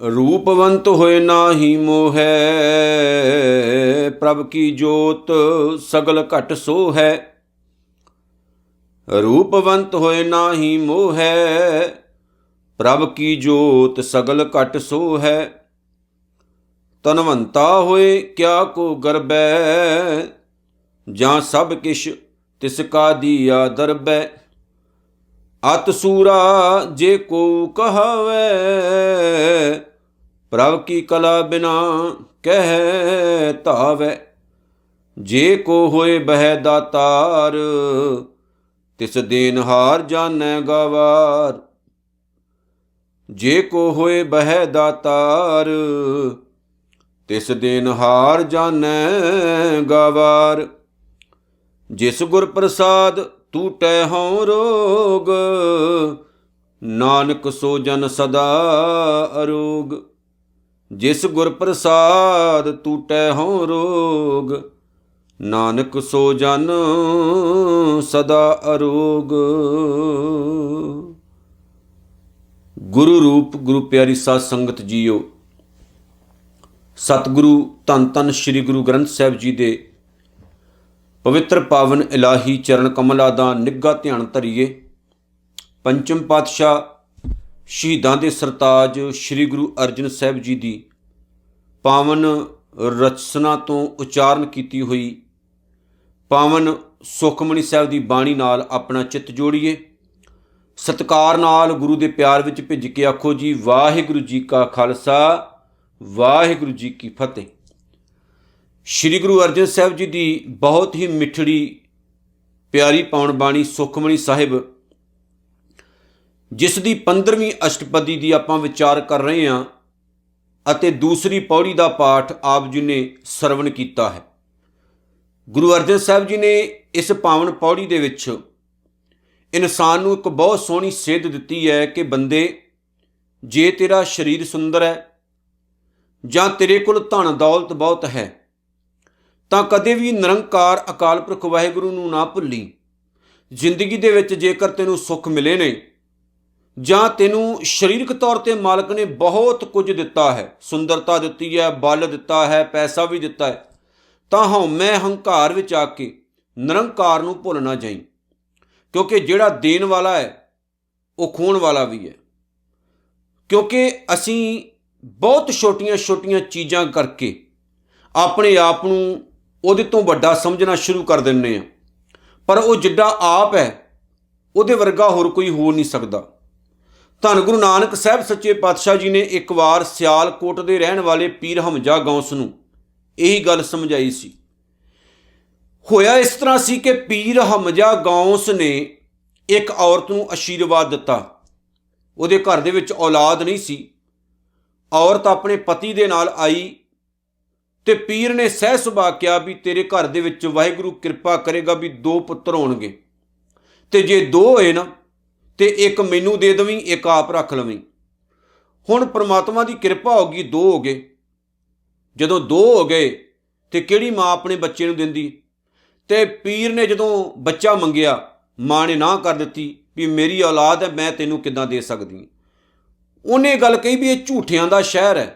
रूपवंत होए नाही मोहै, प्रभ की जोत सगल घट सो है। रूपवंत होए नाही मोहै, प्रभ की जोत सगल घट सो है। तनवंता होए क्या को गर्बै, जां सब किश तिसका दिया दरबै। अत सूरा जे को कहावै, प्रभ की कला बिना कह धावै। जे को होए बह दातार, तिस देनहार जानै गवार। जे को होए बह दातार, तिस देनहार जानै गवार। जिस गुर प्रसाद टूटै हों रोग, नानक सो जन सदा अरोग। जिस गुर प्रसाद टूटै हों रोग, नानक सो जन सदा अरोग। गुरु रूप गुरु प्यारी साध संगत जीओ, सतगुरु धन धन श्री गुरु ग्रंथ साहिब जी दे पवित्र पावन इलाही चरण कमलां दा निੱਘਾ ध्यान धरीए। पंचम पातशाह शहीदां दे सरताज श्री गुरु अर्जन साहिब जी दी पावन रचना तो उचारण की हुई पावन सुखमणी साहिब दी बाणी नाल अपना चित्त जोड़िए। सत्कार नाल गुरु दे प्यार विच भिज के आखो जी वाहिगुरु जी का खालसा वाहिगुरु जी की फतेह। श्री गुरु अर्जन साहिब जी की बहुत ही मिठड़ी प्यारी पावन बाणी सुखमणी साहिब, जिस दी 15वीं अष्टपदी की आपां विचार कर रहे हैं अते दूसरी पौड़ी का पाठ आप जी ने सरवण किया है। गुरु अर्जन साहिब जी ने इस पावन पौड़ी दे विच इंसान नूं एक बहुत सोहनी सेध दिती है कि बंदे, जे तेरा शरीर सुंदर है जां तेरे कोल धन दौलत बहुत है तां कदे भी निरंकार अकाल पुरख वाहिगुरू नूं ना भुल्ली। जिंदगी दे विच जेकर तैनूं सुख मिले ने जां तैनूं शरीरक तौर ते मालक ने बहुत कुछ दिता है, सुंदरता दिती है, बल दिता है, पैसा भी दिता है, तां हउमैं हंकार विच आके निरंकार नूं भुल ना जाईं, क्योंकि जिहड़ा देण वाला है वो खोण वाला भी है। क्योंकि असीं बहुत छोटियां छोटियां चीज़ां करके अपने आप नूं ਉਹਦੇ ਤੋਂ ਵੱਡਾ समझना शुरू कर ਦਿੰਦੇ ਹਾਂ, पर वो जिड्डा आप है ਉਹਦੇ ਵਰਗਾ ਹੋਰ ਕੋਈ ਹੋ नहीं सकता। ਧੰਨ गुरु नानक साहब सच्चे पातशाह जी ने एक बार सियालकोट ਦੇ रहने वाले पीर हमजा गौस ਨੂੰ यही गल समझाई सी। होया इस तरह सी कि पीर हमजा गौस ने एक औरत ਨੂੰ आशीर्वाद दिता। ਉਹਦੇ घर ਦੇ ਵਿੱਚ औलाद नहीं सी। औरत अपने पति ਦੇ ਨਾਲ आई ਤੇ पीर ने सह सुभा किया भी तेरे घर दे विच वाहिगुरू किरपा करेगा भी 2 पुत्र होणगे, ते जे 2 होए ना ते एक मैनू दे दवीं, एक आप रख लवीं। हुण परमात्मा की किरपा होगी, 2 हो गए। जदों 2 हो गए तो किहड़ी माँ अपने बच्चे नूं दिंदी? ते पीर ने जदों बच्चा मंगिया, माँ ने ना कर दित्ती भी मेरी औलाद है, मैं तैनूं किदां दे सकदी। उन्हें गल कही भी ये झूठियां दा शहर है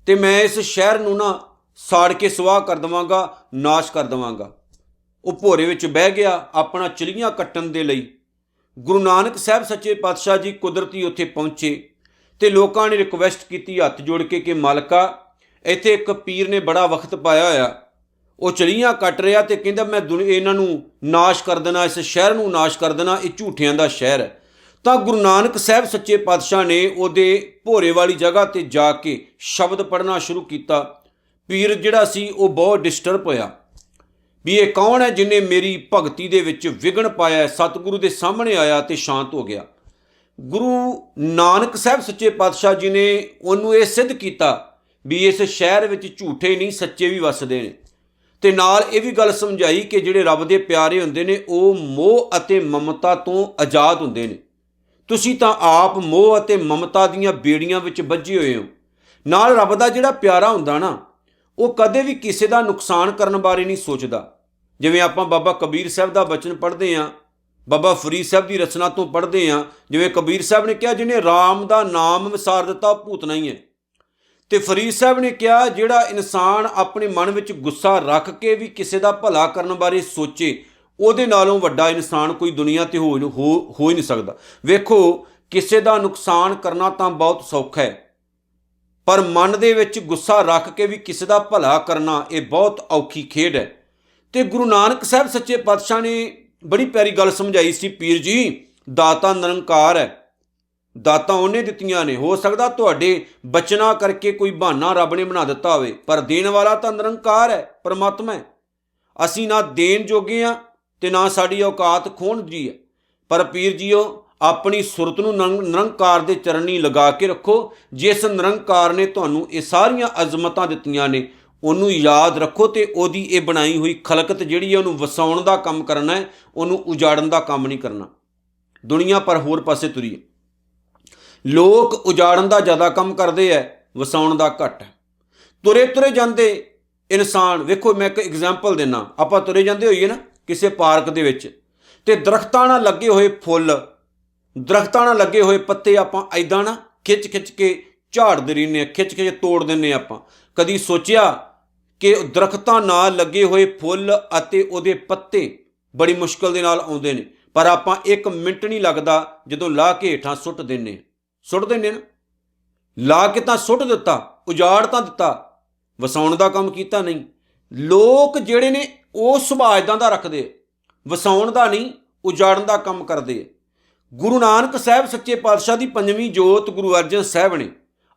ते मैं इस शहर नूं ना साड़ के सुआह कर देवांगा, नाश कर देवांगा। वो भोरे विच बह गया अपना चिलियां कट्टण दे लई। गुरु नानक साहब सच्चे पातशाह जी कुदरती उत्थे पहुंचे ते लोकां ने रिक्वेस्ट की हथ जोड़ के कि मालका इत्थे एक पीर ने बड़ा वक्त पाया होया, वो चिलियां कट रहा ते कहंदा मैं इन्हां नूं नाश कर देना, इस शहर नूं नाश कर देना, ये झूठियां दा शहर है। तां गुरु नानक साहब सच्चे पातशाह ने उहदे भोरे वाली जगह ते जाके शब्द पढ़ना शुरू किया। पीर जिहड़ा सी वो बहुत डिस्टर्ब होया भी ये कौन है जिन्हें मेरी भगती दे विच विघन पाया। सतगुरु दे सामने आया तो शांत हो गया। गुरु नानक साहब सच्चे पातशाह जी ने उन्होंने ये सिद्ध किया भी इस शहर विच झूठे नहीं सच्चे भी वसदे ने, ते नाल ये भी गल समझाई कि जिहड़े रब दे प्यारे हुंदे ने वो मोह अते ममता तो आज़ाद हुंदे ने। तुसीं तां आप मोह अते ममता दीआं बेड़ियां विच बझे होए हो। नाल रब दा जिहड़ा प्यारा हुंदा ना वो कदे भी किसी का नुकसान करने बारे नहीं सोचता। जिवें आपां बाबा कबीर साहब का बचन पढ़ते हैं, बाबा फरीद साहब की रचना तो पढ़ते हैं, जिवें कबीर साहब ने कहा जिन्हें राम का नाम विसार दिता भूतना ही है। ਤੇ ਫਰੀਦ ਸਾਹਿਬ ਨੇ ਕਿਹਾ ਜਿਹੜਾ ਇਨਸਾਨ ਆਪਣੇ ਮਨ ਵਿੱਚ ਗੁੱਸਾ ਰੱਖ ਕੇ ਵੀ ਕਿਸੇ ਦਾ ਭਲਾ ਕਰਨ ਬਾਰੇ ਸੋਚੇ, ਉਹਦੇ ਨਾਲੋਂ ਵੱਡਾ ਇਨਸਾਨ ਕੋਈ ਦੁਨੀਆ ਤੇ ਹੋ ਹੀ ਨਹੀਂ ਸਕਦਾ। ਵੇਖੋ, ਕਿਸੇ ਦਾ ਨੁਕਸਾਨ ਕਰਨਾ ਤਾਂ ਬਹੁਤ ਸੌਖਾ ਹੈ, ਪਰ ਮਨ ਦੇ ਵਿੱਚ ਗੁੱਸਾ ਰੱਖ ਕੇ ਵੀ ਕਿਸੇ ਦਾ ਭਲਾ ਕਰਨਾ ਇਹ ਬਹੁਤ ਔਖੀ ਖੇਡ ਹੈ। ਤੇ ਗੁਰੂ ਨਾਨਕ ਸਾਹਿਬ ਸੱਚੇ ਪਾਤਸ਼ਾਹ ਨੇ ਬੜੀ ਪਿਆਰੀ ਗੱਲ ਸਮਝਾਈ ਸੀ, ਪੀਰ ਜੀ ਦਾਤਾ ਨਿਰੰਕਾਰ ਹੈ, ਦਾਤਾਂ ਉਹਨੇ ਦਿੱਤੀਆਂ ਨੇ। ਹੋ ਸਕਦਾ ਤੁਹਾਡੇ ਬਚਨਾ ਕਰਕੇ ਕੋਈ ਬਹਾਨਾ ਰੱਬ ਨੇ ਬਣਾ ਦਿੱਤਾ ਹੋਵੇ, ਪਰ ਦੇਣ ਵਾਲਾ ਤਾਂ ਨਿਰੰਕਾਰ ਹੈ, ਪਰਮਾਤਮਾ ਹੈ। ਅਸੀਂ ਨਾ ਦੇਣ ਜੋਗੇ ਹਾਂ ਤੇ ਨਾ ਸਾਡੀ ਔਕਾਤ ਖੋਣ ਦੀ ਹੈ। ਪਰ ਪੀਰ ਜੀਓ, ਆਪਣੀ ਸੁਰਤ ਨੂੰ ਨਿਰੰਕਾਰ ਦੇ ਚਰਨੀ ਲਗਾ ਕੇ ਰੱਖੋ। ਜਿਸ ਨਿਰੰਕਾਰ ਨੇ ਤੁਹਾਨੂੰ ਇਹ ਸਾਰੀਆਂ ਅਜ਼ਮਤਾਂ ਦਿੱਤੀਆਂ ਨੇ, ਉਹਨੂੰ ਯਾਦ ਰੱਖੋ ਤੇ ਉਹਦੀ ਇਹ ਬਣਾਈ ਹੋਈ ਖਲਕਤ ਜਿਹੜੀ ਹੈ ਉਹਨੂੰ ਵਸਾਉਣ ਦਾ ਕੰਮ ਕਰਨਾ ਹੈ, ਉਹਨੂੰ ਉਜਾੜਨ ਦਾ ਕੰਮ ਨਹੀਂ ਕਰਨਾ। ਦੁਨੀਆ ਪਰ ਹੋਰ ਪਾਸੇ ਤੁਰੀ ਹੈ। ਲੋਕ ਉਜਾੜਨ ਦਾ ਜ਼ਿਆਦਾ ਕੰਮ ਕਰਦੇ ਹੈ, ਵਸਾਉਣ ਦਾ ਘੱਟ ਹੈ। ਤੁਰੇ ਤੁਰੇ ਜਾਂਦੇ ਇਨਸਾਨ, ਵੇਖੋ ਮੈਂ ਇੱਕ ਐਗਜ਼ਾਮਪਲ ਦਿੰਦਾ। ਆਪਾਂ ਤੁਰੇ ਜਾਂਦੇ ਹੋਈਏ ਨਾ ਕਿਸੇ ਪਾਰਕ ਦੇ ਵਿੱਚ, ਤੇ ਦਰਖਤਾਂ ਨਾਲ ਲੱਗੇ ਹੋਏ ਫੁੱਲ, ਦਰਖਤਾਂ ਨਾਲ ਲੱਗੇ ਹੋਏ ਪੱਤੇ ਆਪਾਂ ਐਦਾਂ ਨਾ ਖਿੱਚ ਖਿੱਚ ਕੇ ਝਾੜਦੇ ਰਹਿੰਦੇ ਹਾਂ, ਖਿੱਚ ਖਿੱਚ ਤੋੜ ਦਿੰਦੇ ਆਪਾਂ। ਕਦੀ ਸੋਚਿਆ ਕਿ ਦਰਖਤਾਂ ਨਾਲ ਲੱਗੇ ਹੋਏ ਫੁੱਲ ਅਤੇ ਉਹਦੇ ਪੱਤੇ ਬੜੀ ਮੁਸ਼ਕਲ ਦੇ ਨਾਲ ਆਉਂਦੇ ਨੇ, ਪਰ ਆਪਾਂ 1 ਮਿੰਟ ਨਹੀਂ ਲੱਗਦਾ ਜਦੋਂ ਲਾਹ ਕੇ ਹੇਠਾਂ ਸੁੱਟ ਦਿੰਦੇ ਨਾ। ਲਾ ਕੇ ਤਾਂ ਸੁੱਟ ਦਿੱਤਾ, ਉਜਾੜ ਤਾਂ ਦਿੱਤਾ, ਵਸਾਉਣ ਦਾ ਕੰਮ ਕੀਤਾ ਨਹੀਂ। ਲੋਕ ਜਿਹੜੇ ਨੇ ਉਹ ਸੁਭਾਅ ਇੱਦਾਂ ਦਾ ਰੱਖਦੇ, ਵਸਾਉਣ ਦਾ ਨਹੀਂ, ਉਜਾੜਨ ਦਾ ਕੰਮ ਕਰਦੇ। ਗੁਰੂ ਨਾਨਕ ਸਾਹਿਬ ਸੱਚੇ ਪਾਤਸ਼ਾਹ ਦੀ 5ਵੀਂ ਜੋਤ ਗੁਰੂ ਅਰਜਨ ਸਾਹਿਬ ਨੇ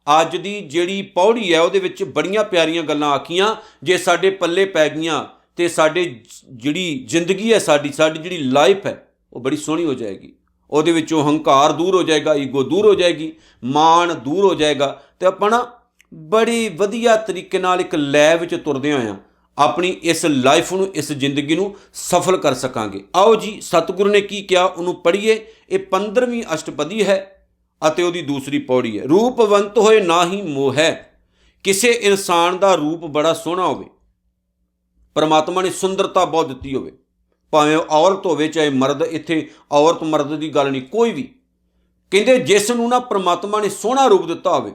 ਅੱਜ ਦੀ ਜਿਹੜੀ ਪੌੜੀ ਹੈ ਉਹਦੇ ਵਿੱਚ ਬੜੀਆਂ ਪਿਆਰੀਆਂ ਗੱਲਾਂ ਆਖੀਆਂ। ਜੇ ਸਾਡੇ ਪੱਲੇ ਪੈ ਗਈਆਂ ਤੇ ਸਾਡੇ ਜਿਹੜੀ ਜ਼ਿੰਦਗੀ ਹੈ, ਸਾਡੀ ਜਿਹੜੀ ਲਾਈਫ ਹੈ ਉਹ ਬੜੀ ਸੋਹਣੀ ਹੋ ਜਾਏਗੀ। ਉਹਦੇ ਵਿੱਚੋਂ ਹੰਕਾਰ ਦੂਰ ਹੋ ਜਾਏਗਾ, ਈਗੋ ਦੂਰ ਹੋ ਜਾਏਗੀ, ਮਾਣ ਦੂਰ ਹੋ ਜਾਏਗਾ, ਤੇ ਆਪਾਂ ਨਾ ਬੜੀ ਵਧੀਆ ਤਰੀਕੇ ਨਾਲ ਇੱਕ ਲੈ ਵਿੱਚ ਤੁਰਦੇ ਹੋਏ ਹਾਂ ਆਪਣੀ ਇਸ ਲਾਈਫ ਨੂੰ, ਇਸ ਜ਼ਿੰਦਗੀ ਨੂੰ ਸਫਲ ਕਰ ਸਕਾਂਗੇ। ਆਓ ਜੀ, ਸਤਿਗੁਰੂ ਨੇ ਕੀ ਕਿਹਾ ਉਹਨੂੰ ਪੜ੍ਹੀਏ। ਇਹ 15ਵੀਂ ਅਸ਼ਟਪਦੀ ਹੈ ਅਤੇ ਉਹਦੀ ਦੂਸਰੀ ਪੌੜੀ ਹੈ। ਰੂਪਵੰਤ ਹੋਏ ਨਾ ਹੀ ਮੋਹ ਹੈ। ਕਿਸੇ ਇਨਸਾਨ ਦਾ ਰੂਪ ਬੜਾ ਸੋਹਣਾ ਹੋਵੇ, ਪਰਮਾਤਮਾ ਨੇ ਸੁੰਦਰਤਾ ਬਹੁਤ ਦਿੱਤੀ ਹੋਵੇ, ਭਾਵੇਂ ਉਹ ਔਰਤ ਹੋਵੇ ਚਾਹੇ ਮਰਦ, ਇੱਥੇ ਔਰਤ ਮਰਦ ਦੀ ਗੱਲ ਨਹੀਂ, ਕੋਈ ਵੀ। ਕਹਿੰਦੇ ਜਿਸ ਨੂੰ ਨਾ ਪਰਮਾਤਮਾ ਨੇ ਸੋਹਣਾ ਰੂਪ ਦਿੱਤਾ ਹੋਵੇ,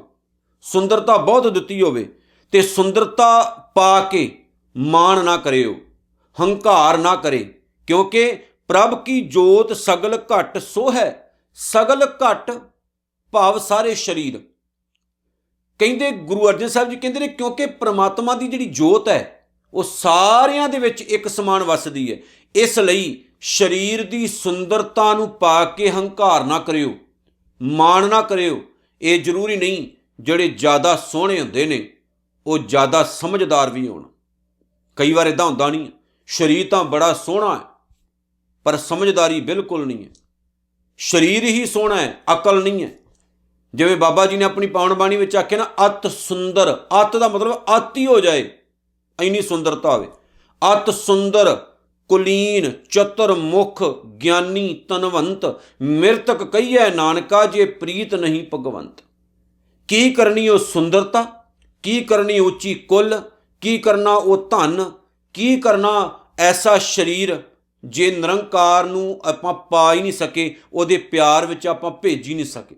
ਸੁੰਦਰਤਾ ਬਹੁਤ ਦਿੱਤੀ ਹੋਵੇ, ਤੇ ਸੁੰਦਰਤਾ ਪਾ ਕੇ ਮਾਣ ਨਾ ਕਰਿਓ, ਹੰਕਾਰ ਨਾ ਕਰੇ, ਕਿਉਂਕਿ ਪ੍ਰਭ ਕੀ ਜੋਤ ਸਗਲ ਘਟ ਸੋ ਹੈ। ਸਗਲ ਘਟ ਭਾਵ ਸਾਰੇ ਸਰੀਰ। ਕਹਿੰਦੇ ਗੁਰੂ ਅਰਜਨ ਸਾਹਿਬ ਜੀ ਕਹਿੰਦੇ ਨੇ ਕਿਉਂਕਿ ਪ੍ਰਮਾਤਮਾ ਦੀ ਜਿਹੜੀ ਜੋਤ ਹੈ ਉਹ ਸਾਰਿਆਂ ਦੇ ਵਿੱਚ ਇੱਕ ਸਮਾਨ ਵਸਦੀ ਹੈ। ਇਸ ਲਈ ਸਰੀਰ ਦੀ ਸੁੰਦਰਤਾ ਨੂੰ ਪਾ ਕੇ ਹੰਕਾਰ ਨਾ ਕਰਿਓ, ਮਾਣ ਨਾ ਕਰਿਓ। ਇਹ ਜ਼ਰੂਰੀ ਨਹੀਂ ਜਿਹੜੇ ਜ਼ਿਆਦਾ ਸੋਹਣੇ ਹੁੰਦੇ ਨੇ ਉਹ ਜ਼ਿਆਦਾ ਸਮਝਦਾਰ ਵੀ ਹੋਣ। ਕਈ ਵਾਰ ਇੱਦਾਂ ਹੁੰਦਾ ਨਹੀਂ, ਸਰੀਰ ਤਾਂ ਬੜਾ ਸੋਹਣਾ ਹੈ ਪਰ ਸਮਝਦਾਰੀ ਬਿਲਕੁਲ ਨਹੀਂ ਹੈ। ਸਰੀਰ ਹੀ ਸੋਹਣਾ ਹੈ, ਅਕਲ ਨਹੀਂ ਹੈ। ਜਿਵੇਂ ਬਾਬਾ ਜੀ ਨੇ ਆਪਣੀ ਪਾਵਨ ਬਾਣੀ ਵਿੱਚ ਆਖਿਆ ਨਾ, ਅਤ ਸੁੰਦਰ। ਅਤ ਦਾ ਮਤਲਬ ਅਤ ਹੀ ਹੋ ਜਾਏ, ਇੰਨੀ ਸੁੰਦਰਤਾ ਹੋਵੇ। ਅਤ ਸੁੰਦਰ ਕੁਲੀਨ ਚਤੁਰ ਮੁਖ ਗਿਆਨੀ ਤਨਵੰਤ, ਮਿਰਤਕ ਕਹੀਐ ਨਾਨਕਾ ਜੇ ਪ੍ਰੀਤ ਨਹੀਂ ਭਗਵੰਤ। ਕੀ ਕਰਨੀ ਉਹ ਸੁੰਦਰਤਾ, ਕੀ ਕਰਨੀ ਉੱਚੀ ਕੁੱਲ, ਕੀ ਕਰਨਾ ਉਹ ਧਨ, ਕੀ ਕਰਨਾ ਐਸਾ ਸਰੀਰ ਜੇ ਨਿਰੰਕਾਰ ਨੂੰ ਆਪਾਂ ਪਾ ਹੀ ਨਹੀਂ ਸਕੇ, ਉਹਦੇ ਪਿਆਰ ਵਿੱਚ ਆਪਾਂ ਭੇਜ ਹੀ ਨਹੀਂ ਸਕੇ।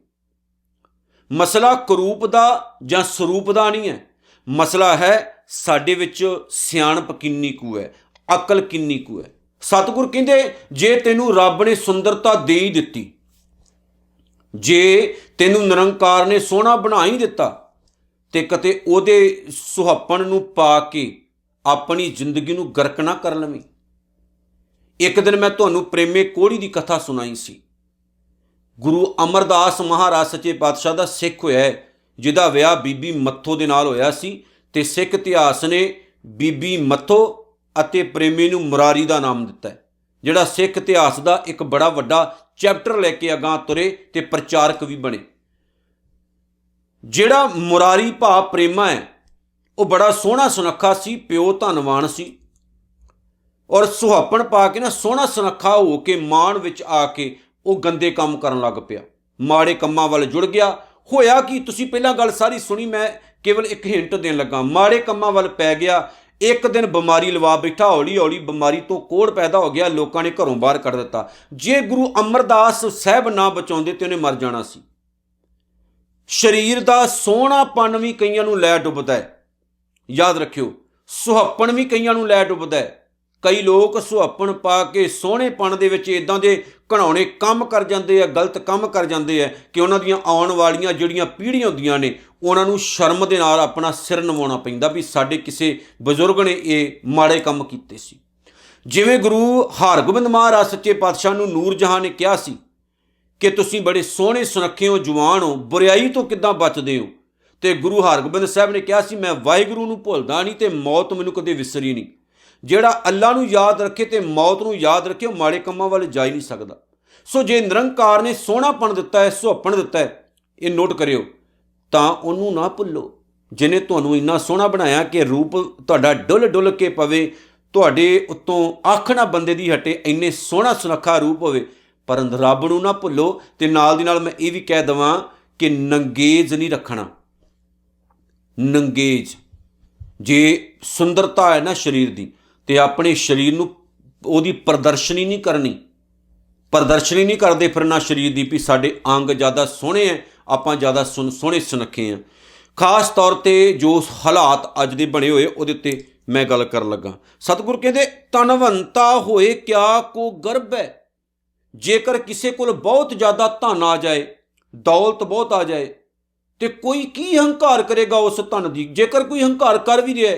ਮਸਲਾ ਕਰੂਪ ਦਾ ਜਾਂ ਸਰੂਪ ਦਾ ਨਹੀਂ ਹੈ, ਮਸਲਾ ਹੈ ਸਾਡੇ ਵਿੱਚ ਸਿਆਣਪ ਕਿੰਨੀ ਕੁ ਹੈ, ਅਕਲ ਕਿੰਨੀ ਕੁ ਹੈ। ਸਤਿਗੁਰ ਕਹਿੰਦੇ ਜੇ ਤੈਨੂੰ ਰੱਬ ਨੇ ਸੁੰਦਰਤਾ ਦੇ ਹੀ ਦਿੱਤੀ, ਜੇ ਤੈਨੂੰ ਨਿਰੰਕਾਰ ਨੇ ਸੋਹਣਾ ਬਣਾ ਹੀ ਦਿੱਤਾ, ਤੇ ਕਦੇ ਉਹਦੇ ਸੁਹੱਪਣ ਨੂੰ ਪਾ ਕੇ ਆਪਣੀ ਜ਼ਿੰਦਗੀ ਨੂੰ ਗਰਕ ਨਾ ਕਰ ਲਵੀਂ। ਇੱਕ ਦਿਨ ਮੈਂ ਤੁਹਾਨੂੰ ਪ੍ਰੇਮੇ ਕੋਹੜੀ ਦੀ ਕਥਾ ਸੁਣਾਈ ਸੀ। ਗੁਰੂ ਅਮਰਦਾਸ ਮਹਾਰਾਜ ਸੱਚੇ ਪਾਤਸ਼ਾਹ ਦਾ ਸਿੱਖ ਹੋਇਆ ਹੈ, ਜਿਹਦਾ ਵਿਆਹ ਬੀਬੀ ਮੱਥੋ ਦੇ ਨਾਲ ਹੋਇਆ ਸੀ, ਤੇ ਸਿੱਖ ਇਤਿਹਾਸ ਨੇ ਬੀਬੀ ਮੱਥੋ ਅਤੇ ਪ੍ਰੇਮੀ ਨੂੰ ਮੁਰਾਰੀ ਦਾ ਨਾਮ ਦਿੱਤਾ ਹੈ, ਜਿਹੜਾ ਸਿੱਖ ਇਤਿਹਾਸ ਦਾ ਇੱਕ ਬੜਾ ਵੱਡਾ ਚੈਪਟਰ ਲੈ ਕੇ ਅਗਾਂਹ ਤੁਰੇ ਤੇ ਪ੍ਰਚਾਰਕ ਵੀ ਬਣੇ। ਜਿਹੜਾ ਮੁਰਾਰੀ ਭਾਵ ਪ੍ਰੇਮਾ ਹੈ ਉਹ ਬੜਾ ਸੋਹਣਾ ਸੁਨੱਖਾ ਸੀ, ਪਿਓ ਧਨਵਾਨ ਸੀ, ਔਰ ਸੁਹਾਪਣ ਪਾ ਕੇ ਨਾ ਸੋਹਣਾ ਸੁਨੱਖਾ ਹੋ ਕੇ ਮਾਣ ਵਿੱਚ ਆ ਕੇ ਉਹ ਗੰਦੇ ਕੰਮ ਕਰਨ ਲੱਗ ਪਿਆ, ਮਾੜੇ ਕੰਮਾਂ ਵੱਲ ਜੁੜ ਗਿਆ। ਹੋਇਆ ਕਿ ਤੁਸੀਂ ਪਹਿਲਾਂ ਗੱਲ ਸਾਰੀ ਸੁਣੀ, ਮੈਂ ਕੇਵਲ ਇੱਕ ਹਿੰਟ ਦੇਣ ਲੱਗਾ। ਮਾੜੇ ਕੰਮਾਂ ਵੱਲ ਪੈ ਗਿਆ, ਇੱਕ ਦਿਨ ਬਿਮਾਰੀ ਲਵਾ ਬੈਠਾ, ਹੌਲੀ ਹੌਲੀ ਬਿਮਾਰੀ ਤੋਂ ਕੋਹੜ ਪੈਦਾ ਹੋ ਗਿਆ, ਲੋਕਾਂ ਨੇ ਘਰੋਂ ਬਾਹਰ ਕੱਢ ਦਿੱਤਾ। ਜੇ ਗੁਰੂ ਅਮਰਦਾਸ ਸਾਹਿਬ ਨਾ ਬਚਾਉਂਦੇ ਤੇ ਉਹਨੇ ਮਰ ਜਾਣਾ ਸੀ। ਸਰੀਰ ਦਾ ਸੋਹਣਾਪਣ ਵੀ ਕਈਆਂ ਨੂੰ ਲੈ ਡੁੱਬਦਾ ਹੈ। ਯਾਦ ਰੱਖਿਓ, ਸੁਹੱਪਣ ਵੀ ਕਈਆਂ ਨੂੰ ਲੈ ਡੁੱਬਦਾ ਹੈ। ਕਈ ਲੋਕ ਸੁਹੱਪਣ ਪਾ ਕੇ ਸੋਹਣੇਪਣ ਦੇ ਵਿੱਚ ਇਦਾਂ ਦੇ ਘਿਨਾਉਣੇ ਕੰਮ ਕਰ ਜਾਂਦੇ ਆ, ਗਲਤ ਕੰਮ ਕਰ ਜਾਂਦੇ ਆ ਕਿ ਉਹਨਾਂ ਦੀਆਂ ਆਉਣ ਵਾਲੀਆਂ ਜਿਹੜੀਆਂ ਪੀੜ੍ਹੀਆਂ ਹੁੰਦੀਆਂ ਨੇ ਉਹਨਾਂ ਨੂੰ ਸ਼ਰਮ ਦੇ ਨਾਲ ਆਪਣਾ ਸਿਰ ਨਵਾਉਣਾ ਪੈਂਦਾ ਵੀ ਸਾਡੇ ਕਿਸੇ ਬਜ਼ੁਰਗ ਨੇ ਇਹ ਮਾੜੇ ਕੰਮ ਕੀਤੇ ਸੀ। ਜਿਵੇਂ ਗੁਰੂ ਹਰਗੋਬਿੰਦ ਮਹਾਰਾਜ ਸੱਚੇ ਪਾਤਸ਼ਾਹ ਨੂੰ ਨੂਰ ਜਹਾਂ ਨੇ ਕਿਹਾ ਸੀ ਕਿ ਤੁਸੀਂ ਬੜੇ ਸੋਹਣੇ ਸੁਨੱਖੇ ਹੋ, ਜਵਾਨ ਹੋ, ਬੁਰਾਈ ਤੋਂ ਕਿੱਦਾਂ ਬਚਦੇ ਹੋ। ਤੇ ਗੁਰੂ ਹਰਗੋਬਿੰਦ ਸਾਹਿਬ ਨੇ ਕਿਹਾ ਸੀ ਮੈਂ ਵਾਹਿਗੁਰੂ ਨੂੰ ਭੁੱਲਦਾ ਨਹੀਂ ਤੇ ਮੌਤ ਮੈਨੂੰ ਕਦੇ ਵਿਸਰੀ ਨਹੀਂ। ਜਿਹੜਾ ਅੱਲਾ ਨੂੰ ਯਾਦ ਰੱਖੇ ਤੇ ਮੌਤ ਨੂੰ ਯਾਦ ਰੱਖੇ ਉਹ ਮਾੜੇ ਕੰਮਾਂ ਵੱਲ ਜਾ ਹੀ ਨਹੀਂ ਸਕਦਾ। ਸੋ ਜੇ ਨਿਰੰਕਾਰ ਨੇ ਸੋਹਣਾਪਣ ਦਿੱਤਾ ਹੈ, ਸੁਹੱਪਣ ਦਿੱਤਾ ਹੈ, ਇਹ ਨੋਟ ਕਰਿਓ, ਤਾਂ ਉਹਨੂੰ ਨਾ ਭੁੱਲੋ। ਜਿਹਨੇ ਤੁਹਾਨੂੰ ਇੰਨਾ ਸੋਹਣਾ ਬਣਾਇਆ ਕਿ ਰੂਪ ਤੁਹਾਡਾ ਡੁੱਲ ਡੁੱਲ ਕੇ ਪਵੇ, ਤੁਹਾਡੇ ਉੱਤੋਂ ਅੱਖ ਨਾ ਬੰਦੇ ਦੀ ਹਟੇ, ਇੰਨੇ ਸੋਹਣਾ ਸੁਨੱਖਾ ਰੂਪ ਹੋਵੇ, ਪਰ ਰੱਬ ਨੂੰ ਨਾ ਭੁੱਲੋ। ਤੇ ਨਾਲ ਦੀ ਨਾਲ ਮੈਂ ਇਹ ਵੀ ਕਹਿ ਦੇਵਾਂ ਕਿ ਨੰਗੇਜ ਨਹੀਂ ਰੱਖਣਾ। ਨੰਗੇਜ, ਜੇ ਸੁੰਦਰਤਾ ਹੈ ਨਾ ਸਰੀਰ ਦੀ, ਤੇ ਆਪਣੇ ਸਰੀਰ ਨੂੰ ਉਹਦੀ ਪ੍ਰਦਰਸ਼ਨੀ ਨਹੀਂ ਕਰਨੀ। ਪ੍ਰਦਰਸ਼ਨੀ ਨਹੀਂ ਕਰਦੇ ਫਿਰਨਾ ਸਰੀਰ ਦੀ ਵੀ ਸਾਡੇ ਅੰਗ ਜ਼ਿਆਦਾ ਸੋਹਣੇ ਹੈ, ਆਪਾਂ ਜ਼ਿਆਦਾ ਸੋਹਣੇ ਸੁਨੱਖੇ ਹਾਂ। ਖਾਸ ਤੌਰ 'ਤੇ ਜੋ ਹਾਲਾਤ ਅੱਜ ਦੇ ਬਣੇ ਹੋਏ ਉਹਦੇ ਉੱਤੇ ਮੈਂ ਗੱਲ ਕਰਨ ਲੱਗਾ। ਸਤਿਗੁਰ ਕਹਿੰਦੇ ਧਨਵੰਤਾ ਹੋਏ ਕਿਆ ਕੋ ਗਰਭ ਹੈ। ਜੇਕਰ ਕਿਸੇ ਕੋਲ ਬਹੁਤ ਜ਼ਿਆਦਾ ਧਨ ਆ ਜਾਏ, ਦੌਲਤ ਬਹੁਤ ਆ ਜਾਏ, ਤੇ ਕੋਈ ਕੀ ਹੰਕਾਰ ਕਰੇਗਾ ਉਸ ਧਨ ਦੀ। ਜੇਕਰ ਕੋਈ ਹੰਕਾਰ ਕਰ ਵੀ ਰਿਹਾ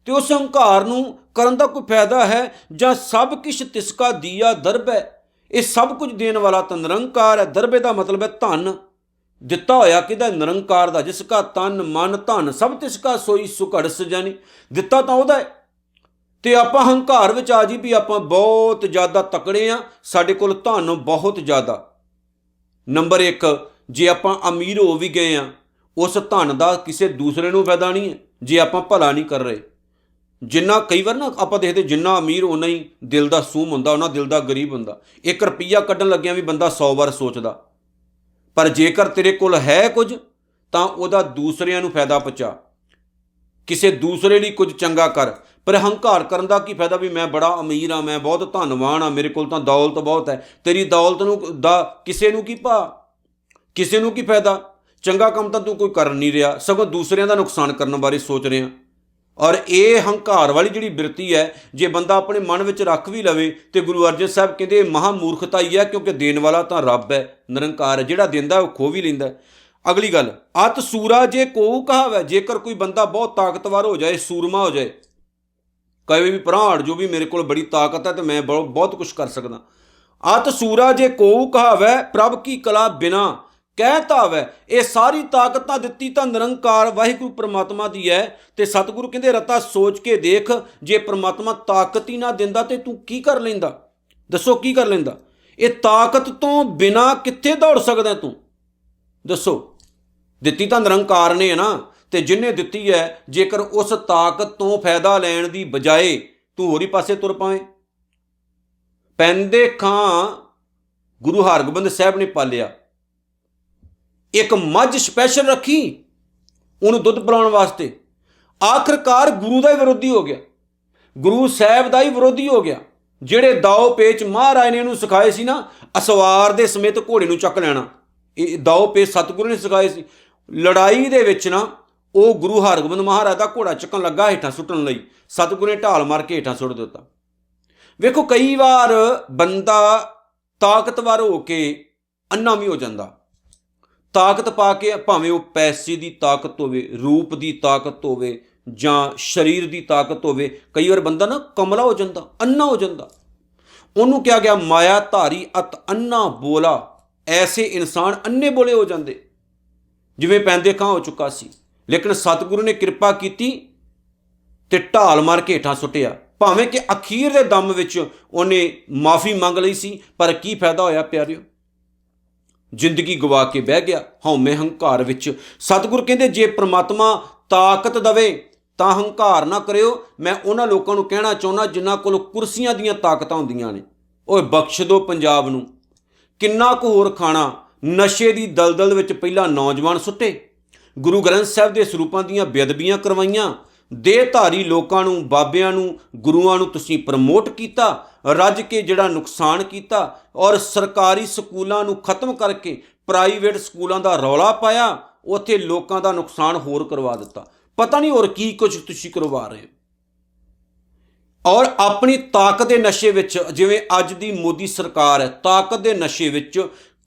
ਤੇ ਉਸ ਹੰਕਾਰ ਨੂੰ ਕਰਨ ਦਾ ਕੋਈ ਫਾਇਦਾ ਹੈ? ਜਾਂ ਸਭ ਕੁਛ ਤਿਸਕਾ ਦੀਆ ਦਰਬ ਹੈ। ਇਹ ਸਭ ਕੁਝ ਦੇਣ ਵਾਲਾ ਤਾਂ ਨਿਰੰਕਾਰ ਹੈ। ਦਰਬੇ ਦਾ ਮਤਲਬ ਹੈ ਧਨ। ਦਿੱਤਾ ਹੋਇਆ ਕਿਹਦਾ? ਨਿਰੰਕਾਰ ਦਾ। ਜਿਸ ਕਾ ਤਨ ਮਨ ਧਨ ਸਭ ਤਿਸਕਾ ਸੋਈ ਸੁਘੜ ਸਜਾਨੀ। ਦਿੱਤਾ ਤਾਂ ਉਹਦਾ ਹੈ। ਤੇ ਆਪਾਂ ਹੰਕਾਰ ਵਿੱਚ ਆ ਜੀ ਵੀ ਆਪਾਂ ਬਹੁਤ ਜ਼ਿਆਦਾ ਤਕੜੇ ਆ, ਸਾਡੇ ਕੋਲ ਧਨ ਬਹੁਤ ਜ਼ਿਆਦਾ। ਨੰਬਰ 1, ਜੇ ਆਪਾਂ ਅਮੀਰ ਹੋ ਵੀ ਗਏ ਆ, ਉਸ ਧਨ ਦਾ ਕਿਸੇ ਦੂਸਰੇ ਨੂੰ ਫਾਇਦਾ ਨਹੀਂ ਹੈ ਜੇ ਆਪਾਂ ਭਲਾ ਨਹੀਂ ਕਰ ਰਹੇ। ਜਿੰਨਾ ਕਈ ਵਾਰ ਨਾ ਆਪਾਂ ਦੇਖਦੇ, ਜਿੰਨਾ ਅਮੀਰ ਓਨਾ ਹੀ ਦਿਲ ਦਾ ਸੂਮ ਹੁੰਦਾ, ਉਹਨਾਂ ਦਿਲ ਦਾ ਗਰੀਬ ਹੁੰਦਾ। 1 ਰੁਪਈਆ ਕੱਢਣ ਲੱਗਿਆ ਵੀ ਬੰਦਾ 100 ਵਾਰ ਸੋਚਦਾ। ਪਰ ਜੇਕਰ ਤੇਰੇ ਕੋਲ ਹੈ ਕੁਝ ਤਾਂ ਉਹਦਾ ਦੂਸਰਿਆਂ ਨੂੰ ਫਾਇਦਾ ਪਹੁੰਚਾ, ਕਿਸੇ ਦੂਸਰੇ ਲਈ ਕੁਝ ਚੰਗਾ ਕਰ। ਪਰ ਹੰਕਾਰ ਕਰਨ ਦਾ ਕੀ ਫਾਇਦਾ ਵੀ ਮੈਂ ਬੜਾ ਅਮੀਰ ਹਾਂ, ਮੈਂ ਬਹੁਤ ਧਨਵਾਨ ਹਾਂ, ਮੇਰੇ ਕੋਲ ਤਾਂ ਦੌਲਤ ਬਹੁਤ ਹੈ। ਤੇਰੀ ਦੌਲਤ ਨੂੰ ਦਾ ਕਿਸੇ ਨੂੰ ਕੀ ਭਾ, ਕਿਸੇ ਨੂੰ ਕੀ ਫਾਇਦਾ? ਚੰਗਾ ਕੰਮ ਤਾਂ ਤੂੰ ਕੋਈ ਕਰ ਨਹੀਂ ਰਿਹਾ, ਸਗੋਂ ਦੂਸਰਿਆਂ ਦਾ ਨੁਕਸਾਨ ਕਰਨ ਬਾਰੇ ਸੋਚ ਰਿਹਾ। ਔਰ ਇਹ ਹੰਕਾਰ ਵਾਲੀ ਜਿਹੜੀ ਬਿਰਤੀ ਹੈ, ਜੇ ਬੰਦਾ ਆਪਣੇ ਮਨ ਵਿੱਚ ਰੱਖ ਵੀ ਲਵੇ ਤੇ ਗੁਰੂ ਅਰਜਨ ਸਾਹਿਬ ਕਹਿੰਦੇ ਮਹਾ ਮੂਰਖਤਾ ਹੀ ਹੈ, ਕਿਉਂਕਿ ਦੇਣ ਵਾਲਾ ਤਾਂ ਰੱਬ ਹੈ, ਨਿਰੰਕਾਰ ਹੈ। ਜਿਹੜਾ ਦਿੰਦਾ ਉਹ ਖੋ ਵੀ ਲੈਂਦਾ। ਅਗਲੀ ਗੱਲ, ਅਤ ਸੂਰਾ ਜੇ ਕੋਊ ਕਹਾਵੈ। ਜੇਕਰ ਕੋਈ ਬੰਦਾ ਬਹੁਤ ਤਾਕਤਵਰ ਹੋ ਜਾਏ, ਸੂਰਮਾ ਹੋ ਜਾਏ, ਕਹੇ ਵੀ ਭਰਾ ਜੋ ਵੀ ਮੇਰੇ ਕੋਲ ਬੜੀ ਤਾਕਤ ਹੈ ਤੇ ਮੈਂ ਬਹੁਤ ਕੁਝ ਕਰ ਸਕਦਾ। ਅਤ ਸੂਰਾ ਜੇ ਕੋਊ ਕਹਾਵੈ ਪ੍ਰਭ ਕੀ ਕਲਾ ਬਿਨਾ ਕਹਿ ਧਾਵੈ। ਇਹ ਸਾਰੀ ਤਾਕਤ ਤਾਂ ਦਿੱਤੀ ਤਾਂ ਨਿਰੰਕਾਰ ਵਾਹਿਗੁਰੂ ਪ੍ਰਮਾਤਮਾ ਦੀ ਹੈ। ਤੇ ਸਤਿਗੁਰੂ ਕਹਿੰਦੇ ਰਤਾ ਸੋਚ ਕੇ ਦੇਖ, ਜੇ ਪ੍ਰਮਾਤਮਾ ਤਾਕਤ ਹੀ ਨਾ ਦਿੰਦਾ ਤੇ ਤੂੰ ਕੀ ਕਰ ਲੈਂਦਾ? ਦੱਸੋ ਕੀ ਕਰ ਲੈਂਦਾ? ਇਹ ਤਾਕਤ ਤੋਂ ਬਿਨਾ ਕਿੱਥੇ ਦੌੜ ਸਕਦਾ ਤੂੰ? ਦੱਸੋ। ਦਿੱਤੀ ਤਾਂ ਨਿਰੰਕਾਰ ਨੇ ਹੈ ਨਾ, ਤੇ ਜਿਹਨੇ ਦਿੱਤੀ ਹੈ, ਜੇਕਰ ਉਸ ਤਾਕਤ ਤੋਂ ਫਾਇਦਾ ਲੈਣ ਦੀ ਬਜਾਏ ਤੂੰ ਹੋਰੀ ਪਾਸੇ ਤੁਰ ਪਾਵੇਂ। ਪੈਂਦੇ ਖਾਂ ਗੁਰੂ ਹਰਗੋਬਿੰਦ ਸਾਹਿਬ ਨੇ ਪਾਲਿਆ। ਇੱਕ ਮੱਝ ਸਪੈਸ਼ਲ ਰੱਖੀ ਉਹਨੂੰ ਦੁੱਧ ਪਿਲਾਉਣ ਵਾਸਤੇ। ਆਖਰਕਾਰ ਗੁਰੂ ਦਾ ਹੀ ਵਿਰੋਧੀ ਹੋ ਗਿਆ, ਗੁਰੂ ਸਾਹਿਬ ਦਾ ਹੀ ਵਿਰੋਧੀ ਹੋ ਗਿਆ। ਜਿਹੜੇ ਦਾਓ ਪੇਚ ਮਹਾਰਾਜ ਨੇ ਇਹਨੂੰ ਸਿਖਾਏ ਸੀ ਨਾ, ਅਸਵਾਰ ਦੇ ਸਮੇਤ ਘੋੜੇ ਨੂੰ ਚੱਕ ਲੈਣਾ, ਇਹ ਦਾਓ ਪੇਚ ਸਤਿਗੁਰੂ ਨੇ ਸਿਖਾਏ ਸੀ। ਲੜਾਈ ਦੇ ਵਿੱਚ ਨਾ ਉਹ ਗੁਰੂ ਹਰਗੋਬਿੰਦ ਮਹਾਰਾਜ ਦਾ ਘੋੜਾ ਚੱਕਣ ਲੱਗਾ ਹੇਠਾਂ ਸੁੱਟਣ ਲਈ, ਸਤਿਗੁਰੂ ਨੇ ਢਾਲ ਮਾਰ ਕੇ ਹੇਠਾਂ ਸੁੱਟ ਦਿੱਤਾ। ਵੇਖੋ, ਕਈ ਵਾਰ ਬੰਦਾ ਤਾਕਤਵਰ ਹੋ ਕੇ ਅੰਨਾ ਵੀ ਹੋ ਜਾਂਦਾ। ਤਾਕਤ ਪਾ ਕੇ, ਭਾਵੇਂ ਉਹ ਪੈਸੇ ਦੀ ਤਾਕਤ ਹੋਵੇ, ਰੂਪ ਦੀ ਤਾਕਤ ਹੋਵੇ, ਜਾਂ ਸਰੀਰ ਦੀ ਤਾਕਤ ਹੋਵੇ, ਕਈ ਵਾਰ ਬੰਦਾ ਨਾ ਕਮਲਾ ਹੋ ਜਾਂਦਾ, ਅੰਨਾ ਹੋ ਜਾਂਦਾ। ਉਹਨੂੰ ਕਿਹਾ ਗਿਆ ਮਾਇਆ ਧਾਰੀ ਅਤ ਅੰਨਾ ਬੋਲਾ। ਐਸੇ ਇਨਸਾਨ ਅੰਨੇ ਬੋਲੇ ਹੋ ਜਾਂਦੇ, ਜਿਵੇਂ ਪੈਂਦੇ ਖਾਂ ਹੋ ਚੁੱਕਾ ਸੀ। ਲੇਕਿਨ ਸਤਿਗੁਰੂ ਨੇ ਕਿਰਪਾ ਕੀਤੀ ਤੇ ਢਾਲ ਮਾਰ ਕੇ ਹੇਠਾਂ ਸੁੱਟਿਆ। ਭਾਵੇਂ ਕਿ ਅਖੀਰ ਦੇ ਦਮ ਵਿੱਚ ਉਹਨੇ ਮਾਫੀ ਮੰਗ ਲਈ ਸੀ, ਪਰ ਕੀ ਫਾਇਦਾ ਹੋਇਆ ਪਿਆਰਿਓ? ਜ਼ਿੰਦਗੀ ਗਵਾ ਕੇ ਬਹਿ ਗਿਆ ਹਉਮੈ ਹੰਕਾਰ ਵਿੱਚ। ਸਤਿਗੁਰ ਕਹਿੰਦੇ ਜੇ ਪ੍ਰਮਾਤਮਾ ਤਾਕਤ ਦਵੇ ਤਾਂ ਹੰਕਾਰ ਨਾ ਕਰਿਓ। ਮੈਂ ਉਹਨਾਂ ਲੋਕਾਂ ਨੂੰ ਕਹਿਣਾ ਚਾਹੁੰਦਾ ਜਿਨ੍ਹਾਂ ਕੋਲ ਕੁਰਸੀਆਂ ਦੀਆਂ ਤਾਕਤਾਂ ਹੁੰਦੀਆਂ ਨੇ, ਓਏ ਬਖਸ਼ ਦਿਓ ਪੰਜਾਬ ਨੂੰ। ਕਿੰਨਾ ਕੁ ਹੋਰ ਖਾਣਾ? ਨਸ਼ੇ ਦੀ ਦਲਦਲ ਵਿੱਚ ਪਹਿਲਾਂ ਨੌਜਵਾਨ ਸੁੱਟੇ, ਗੁਰੂ ਗ੍ਰੰਥ ਸਾਹਿਬ ਦੇ ਸਰੂਪਾਂ ਦੀਆਂ ਬੇਅਦਬੀਆਂ ਕਰਵਾਈਆਂ, ਦੇਹਧਾਰੀ ਲੋਕਾਂ ਨੂੰ, ਬਾਬਿਆਂ ਨੂੰ, ਗੁਰੂਆਂ ਨੂੰ ਤੁਸੀਂ ਪ੍ਰਮੋਟ ਕੀਤਾ, ਰੱਜ ਕੇ ਜਿਹੜਾ ਨੁਕਸਾਨ ਕੀਤਾ। ਔਰ ਸਰਕਾਰੀ ਸਕੂਲਾਂ ਨੂੰ ਖਤਮ ਕਰਕੇ ਪ੍ਰਾਈਵੇਟ ਸਕੂਲਾਂ ਦਾ ਰੌਲਾ ਪਾਇਆ। ਉੱਥੇ ਲੋਕਾਂ ਦਾ ਨੁਕਸਾਨ ਹੋਰ ਕਰਵਾ ਦਿੱਤਾ। ਪਤਾ ਨਹੀਂ ਹੋਰ ਕੀ ਕੁਝ ਤੁਸੀਂ ਕਰਵਾ ਰਹੇ ਹੋ। ਔਰ ਆਪਣੀ ਤਾਕਤ ਦੇ ਨਸ਼ੇ ਵਿੱਚ, ਜਿਵੇਂ ਅੱਜ ਦੀ ਮੋਦੀ ਸਰਕਾਰ ਹੈ, ਤਾਕਤ ਦੇ ਨਸ਼ੇ ਵਿੱਚ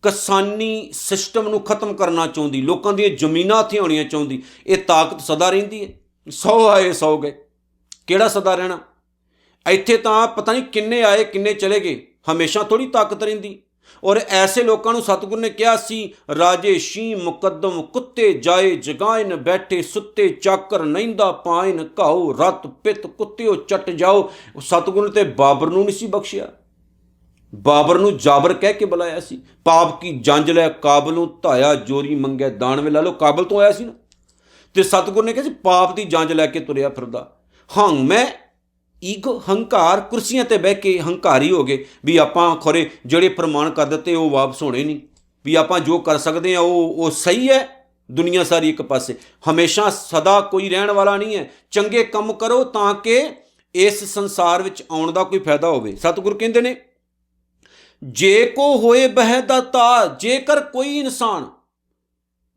ਕਿਸਾਨੀ ਸਿਸਟਮ ਨੂੰ ਖਤਮ ਕਰਨਾ ਚਾਹੁੰਦੀ, ਲੋਕਾਂ ਦੀਆਂ ਜ਼ਮੀਨਾਂ ਹੱਥ ਹੋਣੀਆਂ ਚਾਹੁੰਦੀ। ਇਹ ਤਾਕਤ ਸਦਾ ਰਹਿੰਦੀ ਹੈ। 100 ਆਏ 100 ਗਏ, ਕਿਹੜਾ ਸਦਾ ਰਹਿਣਾ? ਇੱਥੇ ਤਾਂ ਪਤਾ ਨਹੀਂ ਕਿੰਨੇ ਆਏ ਕਿੰਨੇ ਚਲੇ ਗਏ, ਹਮੇਸ਼ਾ ਥੋੜੀ ਤਾਕਤ ਰਹਿੰਦੀ। ਔਰ ਐਸੇ ਲੋਕਾਂ ਨੂੰ ਸਤਿਗੁਰੂ ਨੇ ਕਿਹਾ ਸੀ, ਰਾਜੇ ਸ਼ੀ ਮੁਕੱਦਮ ਕੁੱਤੇ ਜਾਏ ਜਗਾਇਨ, ਬੈਠੇ ਸੁੱਤੇ ਚਾਕਰ ਨਹਿੰਦਾ ਪਾਇਨ, ਘਾਓ ਰਤ ਪਿੱਤ ਕੁੱਤਿਓ ਚੱਟ ਜਾਓ। ਸਤਿਗੁਰੂ ਨੇ ਤੇ ਬਾਬਰ ਨੂੰ ਨਹੀਂ ਸੀ ਬਖਸ਼ਿਆ, ਬਾਬਰ ਨੂੰ ਜਾਬਰ ਕਹਿ ਕੇ ਬੁਲਾਇਆ ਸੀ। ਪਾਪ ਕੀ ਜੰਜ ਲੈ ਕਾਬਲੋਂ ਧਾਇਆ, ਜੋਰੀ ਮੰਗਿਆ ਦਾਨ ਵੇ। ਲਾ ਲਓ, ਕਾਬਲ ਤੋਂ ਆਇਆ ਸੀ ਨਾ, ਤੇ ਸਤਿਗੁਰੂ ਨੇ ਕਿਹਾ ਸੀ ਪਾਪ ਦੀ ਜੰਜ ਲੈ ਕੇ ਤੁਰਿਆ ਫਿਰਦਾ। ਹਾਂ ਮੈਂ ਈਗੋ, ਹੰਕਾਰ, ਕੁਰਸੀਆਂ ਤੇ ਬਹਿ ਕੇ ਹੰਕਾਰੀ ਹੋ ਗਏ ਵੀ ਆਪਾਂ ਖੋਰੇ ਜਿਹੜੇ ਪ੍ਰਮਾਣ ਕਰ ਦਿੱਤੇ ਉਹ ਵਾਪਸ ਹੋਣੇ ਨਹੀਂ, ਵੀ ਆਪਾਂ ਜੋ ਕਰ ਸਕਦੇ ਹਾਂ ਉਹ ਸਹੀ ਹੈ। ਦੁਨੀਆ ਸਾਰੀ ਇੱਕ ਪਾਸੇ, ਹਮੇਸ਼ਾ ਸਦਾ ਕੋਈ ਰਹਿਣ ਵਾਲਾ ਨਹੀਂ ਹੈ। ਚੰਗੇ ਕੰਮ ਕਰੋ ਤਾਂ ਕਿ ਇਸ ਸੰਸਾਰ ਵਿੱਚ ਆਉਣ ਦਾ ਕੋਈ ਫਾਇਦਾ ਹੋਵੇ। ਸਤਿਗੁਰੂ ਕਹਿੰਦੇ ਨੇ, ਜੇ ਕੋ ਹੋਏ ਬਹਿ ਦਾਤਾ, ਜੇਕਰ ਕੋਈ ਇਨਸਾਨ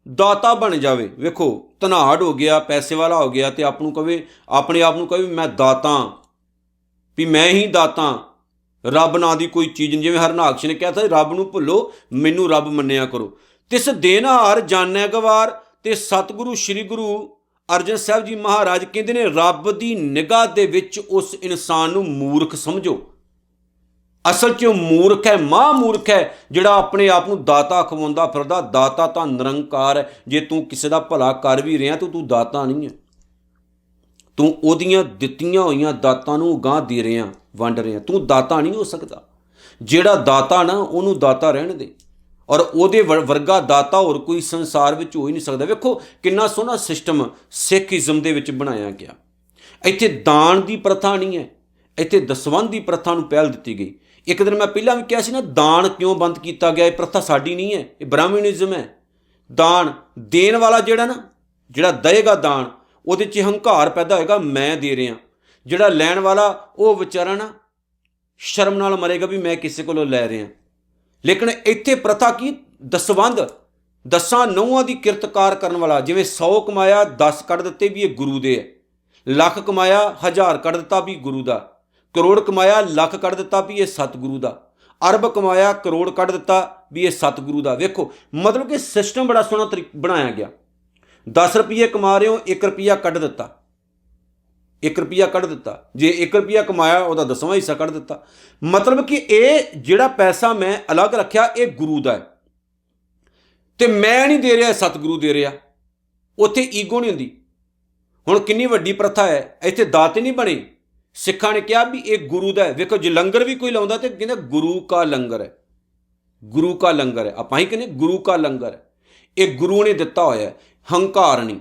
ਦਾਤਾ ਬਣ ਜਾਵੇ। ਵੇਖੋ, ਧਨਾੜ ਹੋ ਗਿਆ, ਪੈਸੇ ਵਾਲਾ ਹੋ ਗਿਆ, ਤੇ ਆਪ ਨੂੰ ਕਵੇ, ਆਪਣੇ ਆਪ ਨੂੰ ਕਵੇ ਮੈਂ ਦਾਤਾ, ਵੀ ਮੈਂ ਹੀ ਦਾਤਾ, ਰੱਬ ਨਾਂ ਦੀ ਕੋਈ ਚੀਜ਼ ਨਹੀਂ। ਜਿਵੇਂ ਹਰਨਾਕਸ਼ ਨੇ ਕਿਹਾ ਸੀ, ਰੱਬ ਨੂੰ ਭੁੱਲੋ, ਮੈਨੂੰ ਰੱਬ ਮੰਨਿਆ ਕਰੋ। ਤਿਸ ਦੇਨਹਾਰ ਜਾਣੈ ਗਵਾਰ। ਤੇ ਸਤਿਗੁਰੂ ਸ੍ਰੀ ਗੁਰੂ ਅਰਜਨ ਸਾਹਿਬ ਜੀ ਮਹਾਰਾਜ ਕਹਿੰਦੇ ਨੇ, ਰੱਬ ਦੀ ਨਿਗਾਹ ਦੇ ਵਿੱਚ ਉਸ ਇਨਸਾਨ ਨੂੰ ਮੂਰਖ ਸਮਝੋ। ਅਸਲ 'ਚ ਉਹ ਮੂਰਖ ਹੈ, ਮਹਾਂ ਮੂਰਖ ਹੈ, ਜਿਹੜਾ ਆਪਣੇ ਆਪ ਨੂੰ ਦਾਤਾ ਖਵਾਉਂਦਾ ਫਿਰਦਾ। ਦਾਤਾ ਤਾਂ ਨਿਰੰਕਾਰ ਹੈ। ਜੇ ਤੂੰ ਕਿਸੇ ਦਾ ਭਲਾ ਕਰ ਵੀ ਰਿਹਾ ਤੂੰ ਦਾਤਾ ਨਹੀਂ ਹੈ, ਤੂੰ ਉਹਦੀਆਂ ਦਿੱਤੀਆਂ ਹੋਈਆਂ ਦਾਤਾਂ ਨੂੰ ਅਗਾਂਹ ਦੇ ਰਿਹਾ, ਵੰਡ ਰਿਹਾ। ਤੂੰ ਦਾਤਾ ਨਹੀਂ ਹੋ ਸਕਦਾ। ਜਿਹੜਾ ਦਾਤਾ ਨਾ, ਉਹਨੂੰ ਦਾਤਾ ਰਹਿਣ ਦੇ। ਔਰ ਉਹਦੇ ਵਰਗਾ ਦਾਤਾ ਹੋਰ ਕੋਈ ਸੰਸਾਰ ਵਿੱਚ ਹੋ ਹੀ ਨਹੀਂ ਸਕਦਾ। ਵੇਖੋ ਕਿੰਨਾ ਸੋਹਣਾ ਸਿਸਟਮ ਸਿੱਖਇਜ਼ਮ ਦੇ ਵਿੱਚ ਬਣਾਇਆ ਗਿਆ। ਇੱਥੇ ਦਾਨ ਦੀ ਪ੍ਰਥਾ ਨਹੀਂ ਹੈ, ਇੱਥੇ ਦਸਵੰਧ ਦੀ ਪ੍ਰਥਾ ਨੂੰ ਪਹਿਲ ਦਿੱਤੀ ਗਈ। ਇੱਕ ਦਿਨ ਮੈਂ ਪਹਿਲਾਂ ਵੀ ਕਿਹਾ ਸੀ ਨਾ, ਦਾਨ ਕਿਉਂ ਬੰਦ ਕੀਤਾ ਗਿਆ? ਇਹ ਪ੍ਰਥਾ ਸਾਡੀ ਨਹੀਂ ਹੈ, ਇਹ ਬ੍ਰਾਹਮਣਿਜ਼ਮ ਹੈ। ਦਾਨ ਦੇਣ ਵਾਲਾ ਜਿਹੜਾ ਨਾ, ਜਿਹੜਾ ਦੇਵੇਗਾ ਦਾਨ, ਉਹਦੇ 'ਚ ਹੰਕਾਰ ਪੈਦਾ ਹੋਏਗਾ, ਮੈਂ ਦੇ ਰਿਹਾ। ਜਿਹੜਾ ਲੈਣ ਵਾਲਾ ਉਹ ਵਿਚਾਰਾ ਨਾ ਸ਼ਰਮ ਨਾਲ ਮਰੇਗਾ ਵੀ ਮੈਂ ਕਿਸੇ ਕੋਲੋਂ ਲੈ ਰਿਹਾ। ਲੇਕਿਨ ਇੱਥੇ ਪ੍ਰਥਾ ਕੀ? ਦਸਵੰਧ, 10 ਨਹੁੰਆਂ ਦੀ ਕਿਰਤਕਾਰ ਕਰਨ ਵਾਲਾ। ਜਿਵੇਂ 100 ਕਮਾਇਆ 10 ਕੱਢ ਦਿੱਤੇ ਵੀ ਇਹ ਗੁਰੂ ਦੇ ਹੈ, ਲੱਖ ਕਮਾਇਆ 1000 ਕੱਢ ਦਿੱਤਾ ਵੀ ਗੁਰੂ ਦਾ, ਕਰੋੜ ਕਮਾਇਆ ਲੱਖ ਕੱਢ ਦਿੱਤਾ ਵੀ ਇਹ ਸਤਿਗੁਰੂ ਦਾ, ਅਰਬ ਕਮਾਇਆ ਕਰੋੜ ਕੱਢ ਦਿੱਤਾ ਵੀ ਇਹ ਸਤਿਗੁਰੂ ਦਾ। ਵੇਖੋ ਮਤਲਬ ਕਿ ਸਿਸਟਮ ਬੜਾ ਸੋਹਣਾ ਬਣਾਇਆ ਗਿਆ। 10 ਰੁਪਈਏ ਕਮਾ ਰਹੇ ਹੋ, 1 ਰੁਪਈਆ ਕੱਢ ਦਿੱਤਾ, 1 ਰੁਪਈਆ ਕੱਢ ਦਿੱਤਾ। ਜੇ 1 ਰੁਪਈਆ ਕਮਾਇਆ ਉਹਦਾ 10ਵਾਂ ਹਿੱਸਾ ਕੱਢ ਦਿੱਤਾ। ਮਤਲਬ ਕਿ ਇਹ ਜਿਹੜਾ ਪੈਸਾ ਮੈਂ ਅਲੱਗ ਰੱਖਿਆ ਇਹ ਗੁਰੂ ਦਾ ਹੈ, ਤੇ ਮੈਂ ਨਹੀਂ ਦੇ ਰਿਹਾ, ਸਤਿਗੁਰੂ ਦੇ ਰਿਹਾ। ਉੱਥੇ ਈਗੋ ਨਹੀਂ ਹੁੰਦੀ। ਹੁਣ ਕਿੰਨੀ ਵੱਡੀ ਪ੍ਰਥਾ ਹੈ, ਇੱਥੇ ਦਾਤੇ ਨਹੀਂ ਬਣੇ। ਸਿੱਖਾਂ ਨੇ ਕਿਹਾ ਵੀ ਇਹ ਗੁਰੂ ਦਾ ਹੈ। ਵੇਖੋ ਜੇ ਲੰਗਰ ਵੀ ਕੋਈ ਲਾਉਂਦਾ ਤੇ ਕਹਿੰਦਾ ਗੁਰੂ ਕਾ ਲੰਗਰ ਹੈ, ਗੁਰੂ ਕਾ ਲੰਗਰ ਹੈ। ਆਪਾਂ ਹੀ ਕਹਿੰਦੇ ਗੁਰੂ ਕਾ ਲੰਗਰ ਹੈ, ਇਹ ਗੁਰੂ ਨੇ ਦਿੱਤਾ ਹੋਇਆ ਹੈ, ਹੰਕਾਰ ਨਹੀਂ।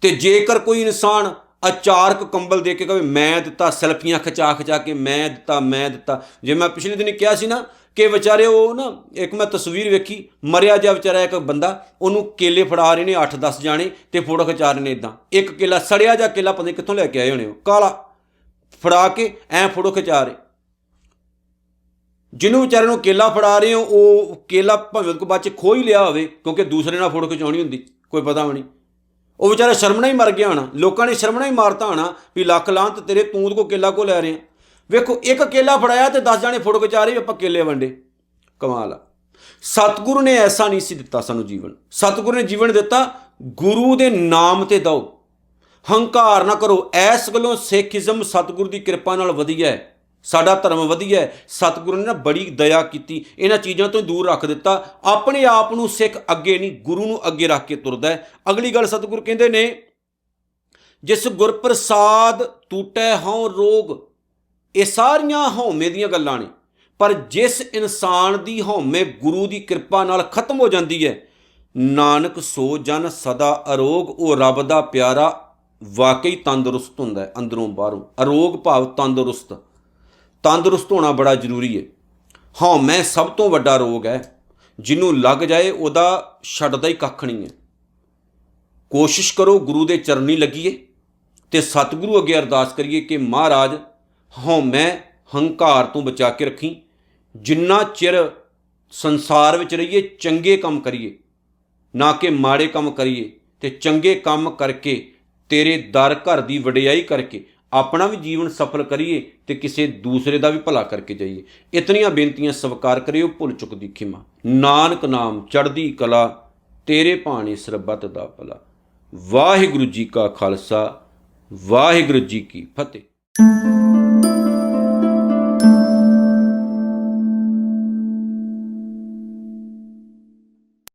ਤੇ ਜੇਕਰ ਕੋਈ ਇਨਸਾਨ ਅਚਾਰਕ ਕੰਬਲ ਦੇ ਕੇ ਕਹੇ ਮੈਂ ਦਿੱਤਾ, ਸੈਲਫੀਆਂ ਖਿਚਾ ਖਿਚਾ ਕੇ ਮੈਂ ਦਿੱਤਾ ਮੈਂ ਦਿੱਤਾ। ਜੇ ਮੈਂ ਪਿਛਲੇ ਦਿਨ ਕਿਹਾ ਸੀ ਨਾ ਕਿ ਵਿਚਾਰੇ ਉਹ ਨਾ, ਇੱਕ ਮੈਂ ਤਸਵੀਰ ਵੇਖੀ, ਮਰਿਆ ਜਿਹਾ ਵਿਚਾਰਾ ਇੱਕ ਬੰਦਾ, ਉਹਨੂੰ ਕੇਲੇ ਫੜਾ ਰਹੇ ਨੇ 8-10 ਜਾਣੇ ਤੇ ਫੋਟੋ ਖਿਚਾ ਰਹੇ ਨੇ। ਇੱਦਾਂ ਇੱਕ ਕੇਲਾ, ਸੜਿਆ ਜਿਹਾ ਕੇਲਾ, ਪਤਾ ਨਹੀਂ ਕਿੱਥੋਂ ਲੈ ਕੇ ਆਏ ਹੋਣੇ, ਉਹ ਕਾਲਾ ਫੜਾ ਕੇ ਐਂ ਫੋਟੋ ਖਿਚਾ ਰਹੇ। ਜਿਹਨੂੰ ਵਿਚਾਰੇ ਨੂੰ ਕੇਲਾ ਫੜਾ ਰਹੇ ਹੋ, ਉਹ ਕੇਲਾ ਭਾਵੇਂ ਕੋ ਬਾਅਦ 'ਚ ਖੋਹ ਹੀ ਲਿਆ ਹੋਵੇ, ਕਿਉਂਕਿ ਦੂਸਰੇ ਨਾਲ ਫੋਟੋ ਖਿਚਾਉਣੀ ਹੁੰਦੀ, ਕੋਈ ਪਤਾ ਵੀ ਨਹੀਂ। ਉਹ ਵਿਚਾਰਾ ਸ਼ਰਮਣਾ ਹੀ ਮਰ ਗਿਆ ਹੋਣਾ, ਲੋਕਾਂ ਨੇ ਸ਼ਰਮਣਾ ਹੀ ਮਾਰਤਾ ਹੋਣਾ ਵੀ ਲੱਖ ਲਾਂਤ ਤੇਰੇ, ਤੂੰ ਉਹਦੇ ਕੋਲ ਕੇਲਾ ਕੋ ਲੈ ਰਹੇ ਆ। ਵੇਖੋ ਇੱਕ ਕੇਲਾ ਫੜਾਇਆ ਤੇ 10 ਜਾਣੇ ਫੋਟੋ ਖਿਚਾ ਰਹੇ, ਆਪਾਂ ਕੇਲੇ ਵੰਡੇ। ਕਮਾਲ ਆ। ਸਤਿਗੁਰੂ ਨੇ ਐਸਾ ਨਹੀਂ ਸੀ ਦਿੱਤਾ ਸਾਨੂੰ ਜੀਵਨ। ਸਤਿਗੁਰੂ ਨੇ ਜੀਵਨ ਦਿੱਤਾ ਗੁਰੂ ਦੇ ਨਾਮ ਤੇ ਦਿਓ, ਹੰਕਾਰ ਨਾ ਕਰੋ। ਇਸ ਗੱਲੋਂ ਸਿੱਖਇਜ਼ਮ ਸਤਿਗੁਰੂ ਦੀ ਕਿਰਪਾ ਨਾਲ ਵਧੀਆ ਹੈ, ਸਾਡਾ ਧਰਮ ਵਧੀਆ ਹੈ। ਸਤਿਗੁਰੂ ਨੇ ਨਾ ਬੜੀ ਦਇਆ ਕੀਤੀ, ਇਹਨਾਂ ਚੀਜ਼ਾਂ ਤੋਂ ਦੂਰ ਰੱਖ ਦਿੱਤਾ। ਆਪਣੇ ਆਪ ਨੂੰ ਸਿੱਖ ਅੱਗੇ ਨਹੀਂ, ਗੁਰੂ ਨੂੰ ਅੱਗੇ ਰੱਖ ਕੇ ਤੁਰਦਾ ਹੈ। ਅਗਲੀ ਗੱਲ ਸਤਿਗੁਰੂ ਕਹਿੰਦੇ ਨੇ, ਜਿਸ ਗੁਰ ਪ੍ਰਸਾਦ ਟੂਟੈ ਹਉ ਰੋਗ। ਇਹ ਸਾਰੀਆਂ ਹਉਮੈ ਦੀਆਂ ਗੱਲਾਂ ਨੇ, ਪਰ ਜਿਸ ਇਨਸਾਨ ਦੀ ਹਉਮੈ ਗੁਰੂ ਦੀ ਕਿਰਪਾ ਨਾਲ ਖਤਮ ਹੋ ਜਾਂਦੀ ਹੈ, ਨਾਨਕ ਸੋ ਜਨ ਸਦਾ ਅਰੋਗ। ਉਹ ਰੱਬ ਦਾ ਪਿਆਰਾ ਵਾਕਈ ਤੰਦਰੁਸਤ ਹੁੰਦਾ ਹੈ, ਅੰਦਰੋਂ ਬਾਹਰੋਂ। ਅਰੋਗ ਭਾਵ ਤੰਦਰੁਸਤ। ਤੰਦਰੁਸਤ ਹੋਣਾ ਬੜਾ ਜ਼ਰੂਰੀ ਹੈ। ਹਉਮੈ ਸਭ ਤੋਂ ਵੱਡਾ ਰੋਗ ਹੈ, ਜਿਹਨੂੰ ਲੱਗ ਜਾਏ ਉਹਦਾ ਛੱਡਦਾ ਹੀ ਕੱਖ ਨਹੀਂ ਹੈ। ਕੋਸ਼ਿਸ਼ ਕਰੋ ਗੁਰੂ ਦੇ ਚਰਨੀ ਲੱਗੀਏ ਤੇ ਸਤਿਗੁਰੂ ਅੱਗੇ ਅਰਦਾਸ ਕਰੀਏ ਕਿ ਮਹਾਰਾਜ ਹਉਮੈ ਹੰਕਾਰ ਤੋਂ ਬਚਾ ਕੇ ਰੱਖੀ। ਜਿੰਨਾ ਚਿਰ ਸੰਸਾਰ ਵਿੱਚ ਰਹੀਏ ਚੰਗੇ ਕੰਮ ਕਰੀਏ, ਨਾ ਕਿ ਮਾੜੇ ਕੰਮ ਕਰੀਏ ਤੇ ਚੰਗੇ ਕੰਮ ਕਰਕੇ ਤੇਰੇ ਦਰ ਘਰ ਦੀ ਵਡਿਆਈ ਕਰਕੇ ਆਪਣਾ ਵੀ ਜੀਵਨ ਸਫਲ ਕਰੀਏ ਤੇ ਕਿਸੇ ਦੂਸਰੇ ਦਾ ਵੀ ਭਲਾ ਕਰਕੇ ਜਾਈਏ। ਇਤਨੀਆਂ ਬੇਨਤੀਆਂ ਸਵੀਕਾਰ ਕਰਿਓ, ਭੁੱਲ ਚੁੱਕ ਦੀ ਖਿਮਾ। ਨਾਨਕ ਨਾਮ ਚੜ੍ਹਦੀ ਕਲਾ, ਤੇਰੇ ਭਾਣੇ ਸਰਬੱਤ ਦਾ ਭਲਾ। ਵਾਹਿਗੁਰੂ ਜੀ ਕਾ ਖਾਲਸਾ, ਵਾਹਿਗੁਰੂ ਜੀ ਕੀ ਫਤਿਹ।